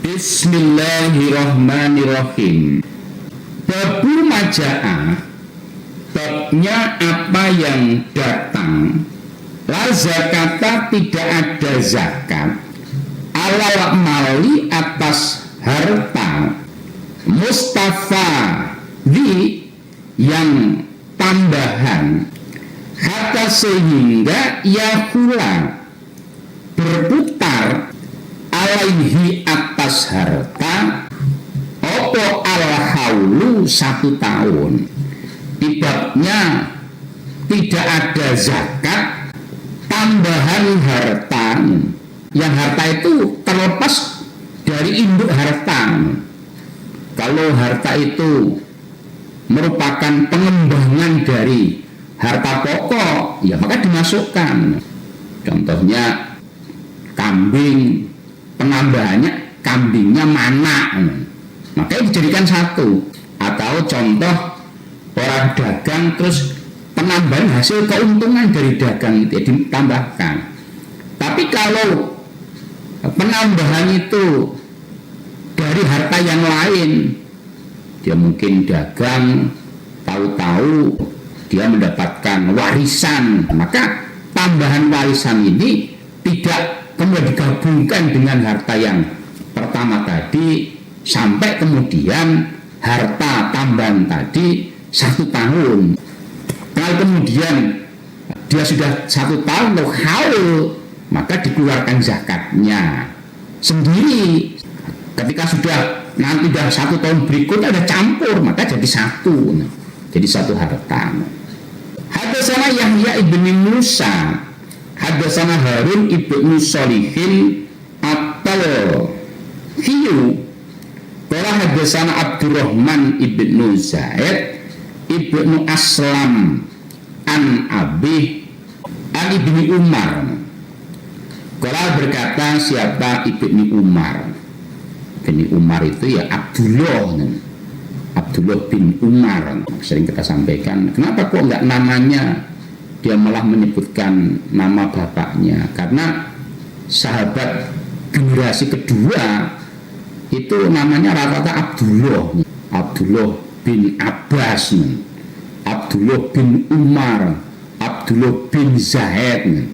Bismillahirrahmanirrahim. Babul maja'ah, babnya apa yang datang. La zakata, tidak ada zakat. Alal mali, atas harta. Mustafa di, yang tambahan. Hatta sehingga yahula, berputar alaihi, atas harta, opo al-haulu, 1 tahun. Di babnya tidak ada zakat tambahan harta. Yang harta itu terlepas dari induk harta. Kalau harta itu merupakan pengembangan dari harta pokok, ya maka dimasukkan. Contohnya kambing, penambahannya kambingnya mana, maka dijadikan 1. Atau contoh orang dagang terus penambahan hasil keuntungan dari dagang itu ditambahkan. Tapi kalau penambahan itu dari harta yang lain, dia mungkin dagang, tahu-tahu dia mendapatkan warisan, maka tambahan warisan ini tidak kemudian digabungkan dengan harta yang pertama tadi, sampai kemudian harta tambahan tadi 1 tahun. Kalau kemudian dia sudah 1 tahun haul, maka dikeluarkan zakatnya sendiri. Ketika sudah nanti dah 1 tahun berikutnya ada campur, maka jadi 1, jadi 1 harta. Hadatsana Yahya ibni Musa, hadatsana Harun ibnu Shalihin at-Talhiyu, qala hadatsana Abdurrahman ibnu Zaid ibnu Aslam an Abi an ibni Umar. Qala, berkata siapa ibni Umar? Ibni Umar itu ya Abdullah bin Umar. Sering kita sampaikan, kenapa kok enggak namanya, dia malah menyebutkan nama bapaknya. Karena sahabat generasi kedua itu namanya rata-rata Abdullah bin Abbas, Abdullah bin Umar, Abdullah bin Zaid.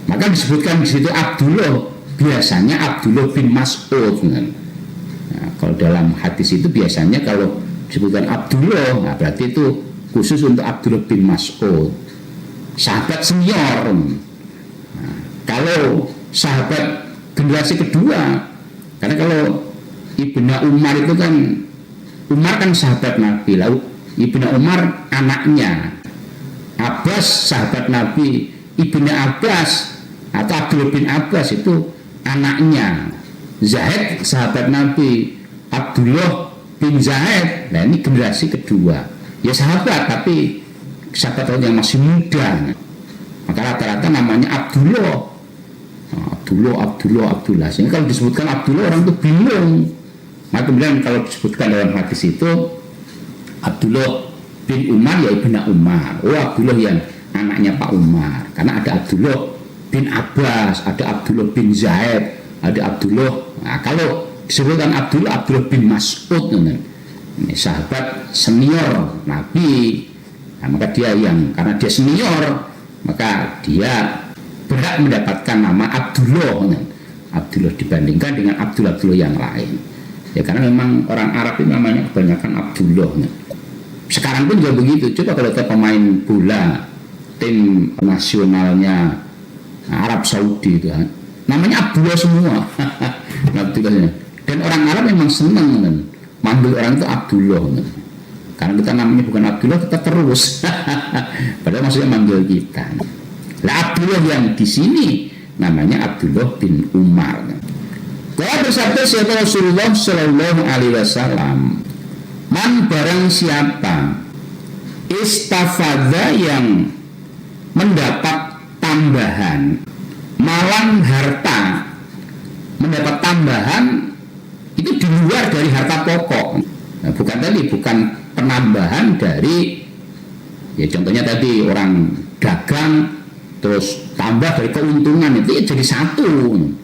Maka disebutkan di situ Abdullah, biasanya Abdullah bin Mas'ud. Nah, kalau dalam hadis itu biasanya kalau disebutkan Abdullah, nah berarti itu khusus untuk Abdullah bin Mas'ud, sahabat senior. Nah, kalau sahabat generasi kedua, karena kalau Ibnu Umar itu kan, Umar kan sahabat Nabi, lalu Ibnu Umar anaknya, Abbas sahabat Nabi, Ibnu Abbas atau Abdullah bin Abbas itu anaknya, Zaid sahabat Nabi, Abdullah bin Zaid. Nah ini generasi kedua, ya sahabat tapi sahabat yang masih muda, maka rata-rata namanya Abdullah. Sehingga kalau disebutkan Abdullah orang itu bingung. Maka kemudian kalau disebutkan dalam hadis itu Abdullah bin Umar, ya Ibnu Umar. Oh, Abdullah yang anaknya Pak Umar. Karena ada Abdullah bin Abbas, ada Abdullah bin Zaid, ada Abdullah. Nah, kalau disebutkan Abdullah bin Mas'ud, ini sahabat senior Nabi. Nah, maka dia yang, karena dia senior, maka dia berhak mendapatkan nama Abdullah dibandingkan dengan Abdullah yang lain. Ya karena memang orang Arab itu namanya kebanyakan Abdullah. Sekarang pun juga begitu. Coba kalau kita pemain bola tim nasionalnya Arab Saudi itu namanya Abdullah semua. Abdullah. Dan orang Arab memang senang manggil orang itu Abdullah. Karena kita namanya bukan Abdullah, kita terus. Padahal maksudnya manggil kita. Nah, Abdullah yang di sini namanya Abdullah bin Umar. Kalau bersabda siapa Rasulullah Shallallahu Alaihi Wasallam, man barang siapa istafadha, yang mendapat tambahan, malang harta, mendapat tambahan itu di luar dari harta pokok. Nah, bukan penambahan dari, ya contohnya tadi orang dagang terus tambah dari keuntungan itu ya jadi 1.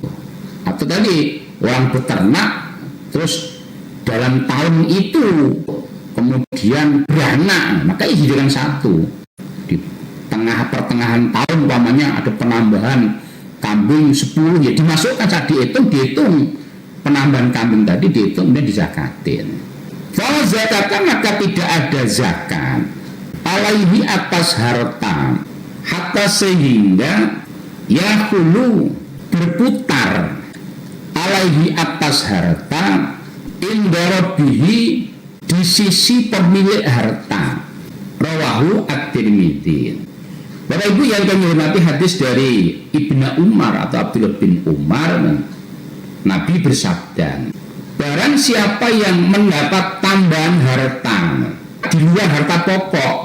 Atau tadi orang beternak terus dalam tahun itu kemudian beranak, maka hijrah satu. Di pertengahan tahun umpamanya ada penambahan kambing 10, ya dimasukkan, saat dihitung penambahan kambing tadi dihitung dan dizakatin. Kalau zakatkan maka tidak ada zakat alaihi atas harta, hatta sehingga yahulu berputar alaihi atas harta indarabihi di sisi pemilik harta. Rawahu at-Tirmidzi. Bapak Ibu yang kami hormati, hadis dari Ibnu Umar atau Abdullah bin Umar, Nabi bersabda, barang siapa yang mendapat tambahan harta di luar harta pokok,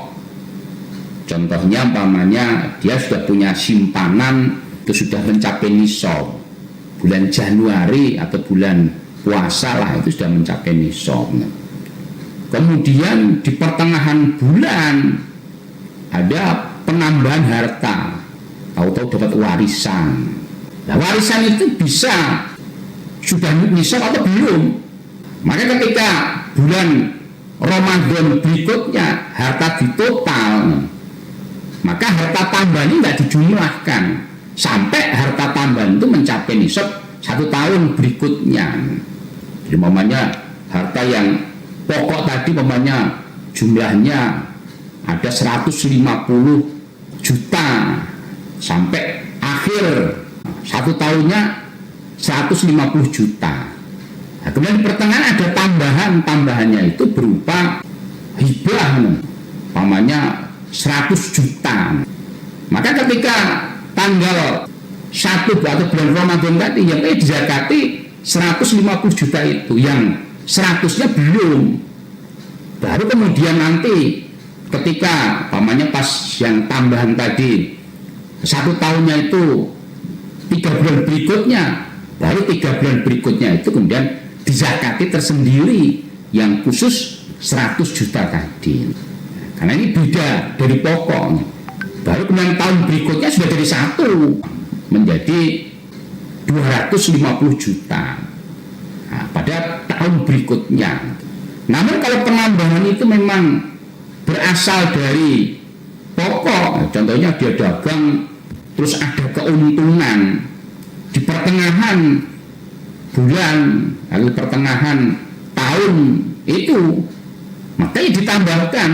contohnya umpamanya dia sudah punya simpanan itu sudah mencapai nisab, bulan Januari atau bulan puasa lah itu sudah mencapai nisab, kemudian di pertengahan bulan ada penambahan harta, tahu-tahu dapat warisan. Nah, warisan itu bisa sudah nisab atau belum. Maka ketika bulan Ramadan berikutnya harta ditotal, maka harta tambahan tidak dijumlahkan sampai harta tambahan itu mencapai nisab 1 tahun berikutnya. Jadi umpamanya harta yang pokok tadi umpamanya jumlahnya ada 150 juta sampai akhir 1 tahunnya 150 juta. Nah, kemudian di pertengahan ada tambahannya itu berupa hibah, umpamanya 100 juta. Maka ketika tanggal 1 atau bulan Ramadan tadi yang dizakati 150 juta itu, yang 100-nya belum. Baru kemudian nanti ketika umpamanya pas yang tambahan tadi 1 tahunnya itu 3 bulan berikutnya, baru 3 bulan berikutnya itu kemudian dizakati tersendiri yang khusus 100 juta tadi. Karena ini beda dari pokoknya. Baru kemudian tahun berikutnya sudah dari 1 menjadi 250 juta. Nah, pada tahun berikutnya. Namun kalau penambahan itu memang berasal dari pokok, contohnya dia dagang terus ada keuntungan di pertengahan bulan lalu pertengahan tahun itu, maka ditambahkan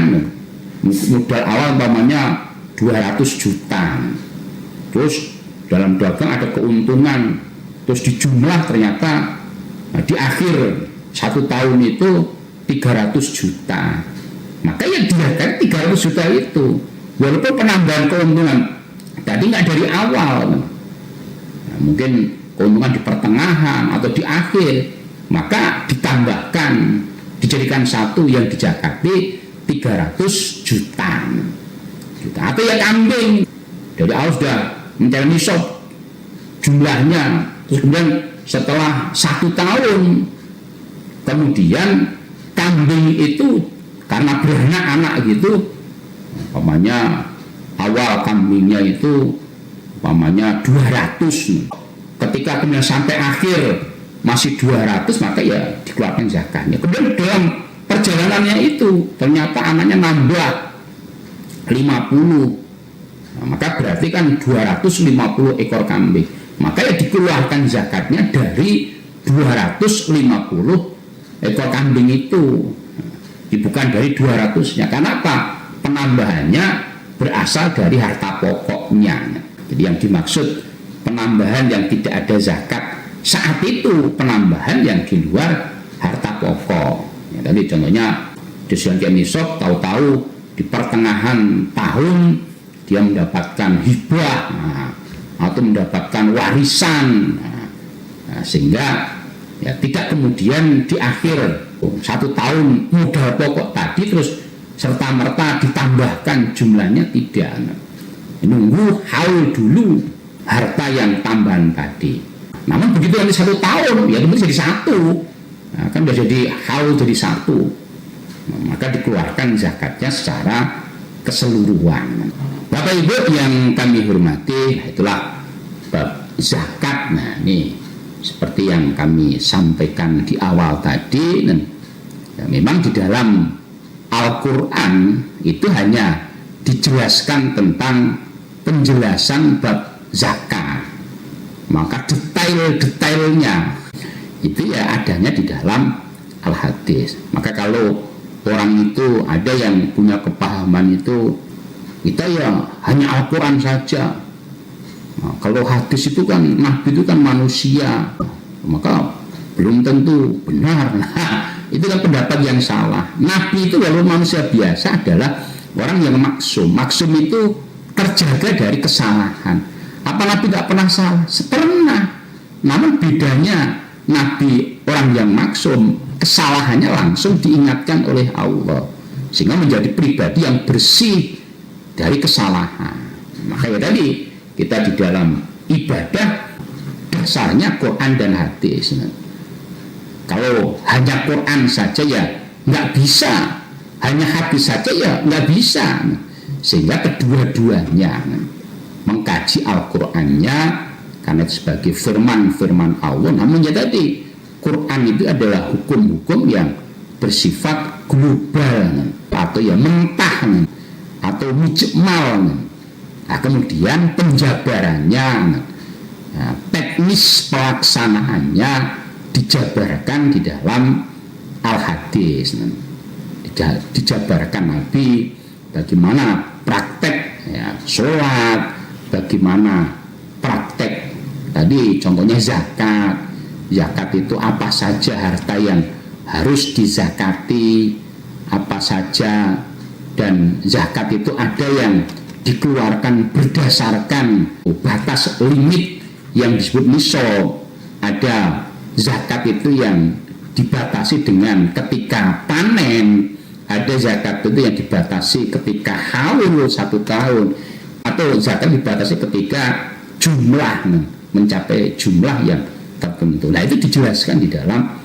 modal awal umpamanya 200 juta, terus dalam dagang ada keuntungan, terus dijumlah ternyata di akhir 1 tahun itu 300 juta, maka yang dilihat 300 juta itu walaupun penambahan keuntungan tadi nggak dari awal, nah, mungkin keuntungan di pertengahan atau di akhir, maka ditambahkan dijadikan satu yang dizakati 300 juta. Atau ya kambing dari awal sudah mencari nisab jumlahnya, terus kemudian setelah 1 tahun kemudian kambing itu karena beranak anak gitu, umpamanya awal kambingnya itu umpamanya 200, ketika kemudian sampai akhir masih 200, maka ya dikeluarkan zakatnya. Kemudian dalam perjalanannya itu ternyata anaknya nambah 50, nah, maka berarti kan 250 ekor kambing, maka ya dikeluarkan zakatnya dari 250 ekor kambing itu, bukan dari 200-nya. Karena apa? Penambahannya berasal dari harta pokoknya. Jadi yang dimaksud penambahan yang tidak ada zakat saat itu penambahan yang di luar harta pokok. Ya, tadi contohnya disusun nisab, tahu-tahu di pertengahan tahun dia mendapatkan hibah, nah, atau mendapatkan warisan, nah, sehingga ya tidak kemudian di akhir 1 tahun modal pokok tadi terus serta merta ditambahkan jumlahnya, tidak. Nunggu haul dulu harta yang tambahan tadi. Namun begitu nanti 1 tahun ya kemudian jadi 1, nah, kan sudah jadi haul jadi 1, nah, maka dikeluarkan zakatnya secara keseluruhan. Bapak Ibu yang kami hormati, itulah bab zakat. Nah ini seperti yang kami sampaikan di awal tadi, ya, memang di dalam Al-Quran itu hanya dijelaskan tentang penjelasan bab zakat, maka detail-detailnya itu ya adanya di dalam Al-Hadis. Maka kalau orang itu ada yang punya kepahaman itu kita ya hanya Al-Quran saja. Nah, kalau hadis itu kan Nabi itu kan manusia, maka belum tentu benar. Nah, itu kan pendapat yang salah. Nabi itu kalau manusia biasa adalah orang yang maksum. Maksum itu terjaga dari kesalahan. Apa Nabi tidak pernah salah? Pernah. Namun bedanya Nabi orang yang maksum, kesalahannya langsung diingatkan oleh Allah, sehingga menjadi pribadi yang bersih dari kesalahan. Makanya tadi kita di dalam ibadah dasarnya Quran dan hadis. Kalau hanya Quran saja ya nggak bisa, hanya hadis saja ya nggak bisa. Sehingga kedua-duanya mengkaji Al-Qurannya karena itu sebagai firman Allah. Namun ya tadi Quran itu adalah hukum-hukum yang bersifat global atau ya mentah atau mujmal. Nah, kemudian penjabarannya, teknis pelaksanaannya dijabarkan di dalam Al-Hadis. Dijabarkan Nabi bagaimana praktek ya, sholat, bagaimana praktek tadi contohnya zakat. Zakat itu apa saja harta yang harus dizakati, apa saja, dan zakat itu ada yang dikeluarkan berdasarkan batas limit yang disebut nisab. Ada zakat itu yang dibatasi dengan ketika panen, ada zakat itu yang dibatasi ketika haul 1 tahun, atau zakat dibatasi ketika jumlah mencapai jumlah yang tertentu. Nah, itu dijelaskan di dalam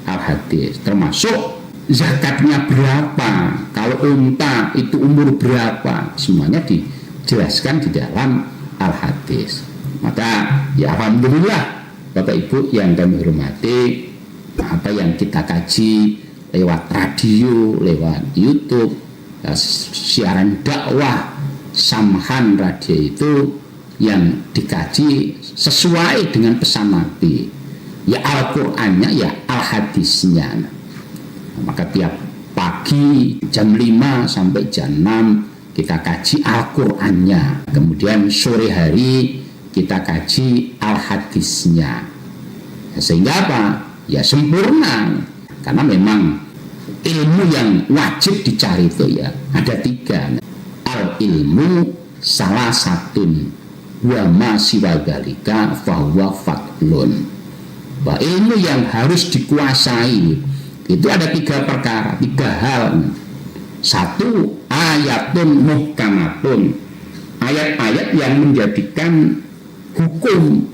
Al-Hadis, termasuk zakatnya berapa, kalau unta itu umur berapa, semuanya dijelaskan di dalam Al-Hadis. Maka ya alhamdulillah Bapak Ibu yang kami hormati, apa yang kita kaji lewat radio, lewat YouTube, ya, siaran dakwah Samhan Radio itu yang dikaji sesuai dengan pesan Nabi, ya Al-Qur'annya ya Al-Hadisnya. Maka tiap pagi jam 5 sampai jam 6 kita kaji Al-Qur'annya, kemudian sore hari kita kaji Al-Hadisnya, sehingga apa? Ya sempurna. Karena memang ilmu yang wajib dicari itu ya ada 3. Al-ilmu salah satun wa ma siwa dzalika fahuwa fadlun. Bahwa ilmu yang harus dikuasai itu ada 3 perkara, 3 hal. 1, ayatun muhkamatun, ayat-ayat yang menjadikan hukum,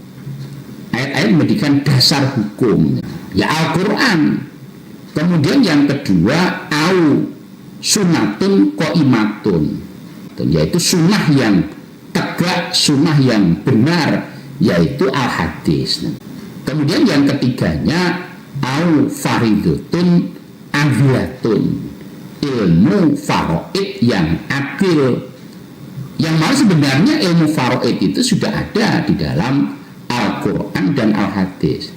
ayat-ayat menjadikan dasar hukum, ya Al-Quran. Kemudian yang kedua, au sunatun qaimatun, yaitu sunnah yang tegak, sunnah yang benar, yaitu Al-Hadis. Kemudian yang ketiganya, au faridutun adilatun, ilmu faraid yang adil, yang mana sebenarnya ilmu faraid itu sudah ada di dalam Al-Quran dan Al-Hadis.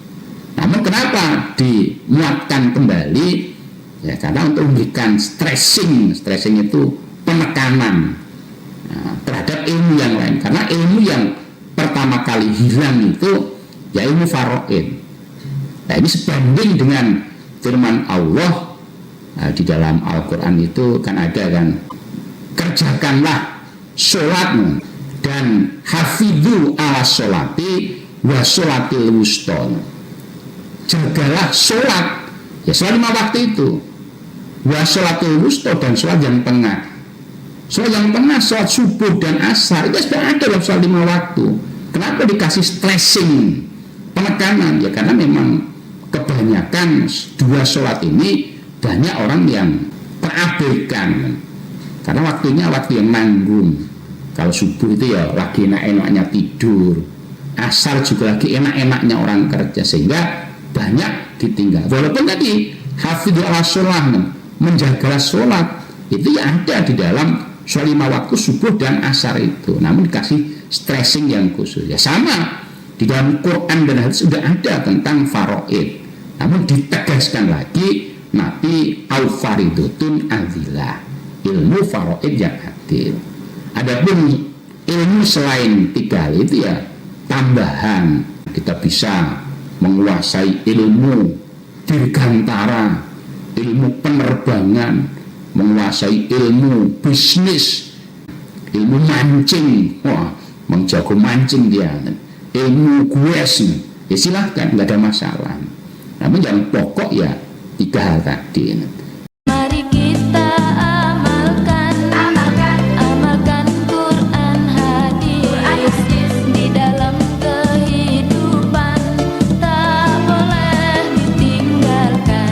Namun kenapa dimuatkan kembali? Ya karena untuk memberikan stressing itu penekanan terhadap ilmu yang lain. Karena ilmu yang pertama kali hilang itu ya ilmu faraid. Nah, ini sebanding dengan firman Allah di dalam Al-Quran itu kan ada kan, kerjakanlah sholat dan hafidhu ala sholati wa sholatil wuston, jagalah sholat, ya sholat 5 waktu itu, wa sholatil wuston, dan sholat yang tengah. Sholat yang tengah, sholat subuh dan asar itu sudah ada dalam sholat 5 waktu. Kenapa dikasih stressing, penekanan? Ya karena memang kebanyakan 2 sholat ini banyak orang yang terabaikan karena waktunya waktu yang nanggung. Kalau subuh itu ya lagi enak-enaknya tidur, asar juga lagi enak-enaknya orang kerja, sehingga banyak ditinggal. Walaupun tadi hafidhu ala sholat, menjaga sholat itu ya ada di dalam sholat 5 waktu subuh dan asar itu, namun dikasih stressing yang khusus. Ya sama di dalam Quran dan hadis sudah ada tentang faraid, namun ditegaskan lagi Nabi al-faridutun azilah, ilmu faraid yang adil. Adapun ilmu selain 3 hal itu ya tambahan. Kita bisa menguasai ilmu dirgantara, ilmu penerbangan, menguasai ilmu bisnis, ilmu mancing, wah menjago mancing dia, ilmu gues, ya silahkan, nggak ada masalah. Namun yang pokok ya 3 hal tadi.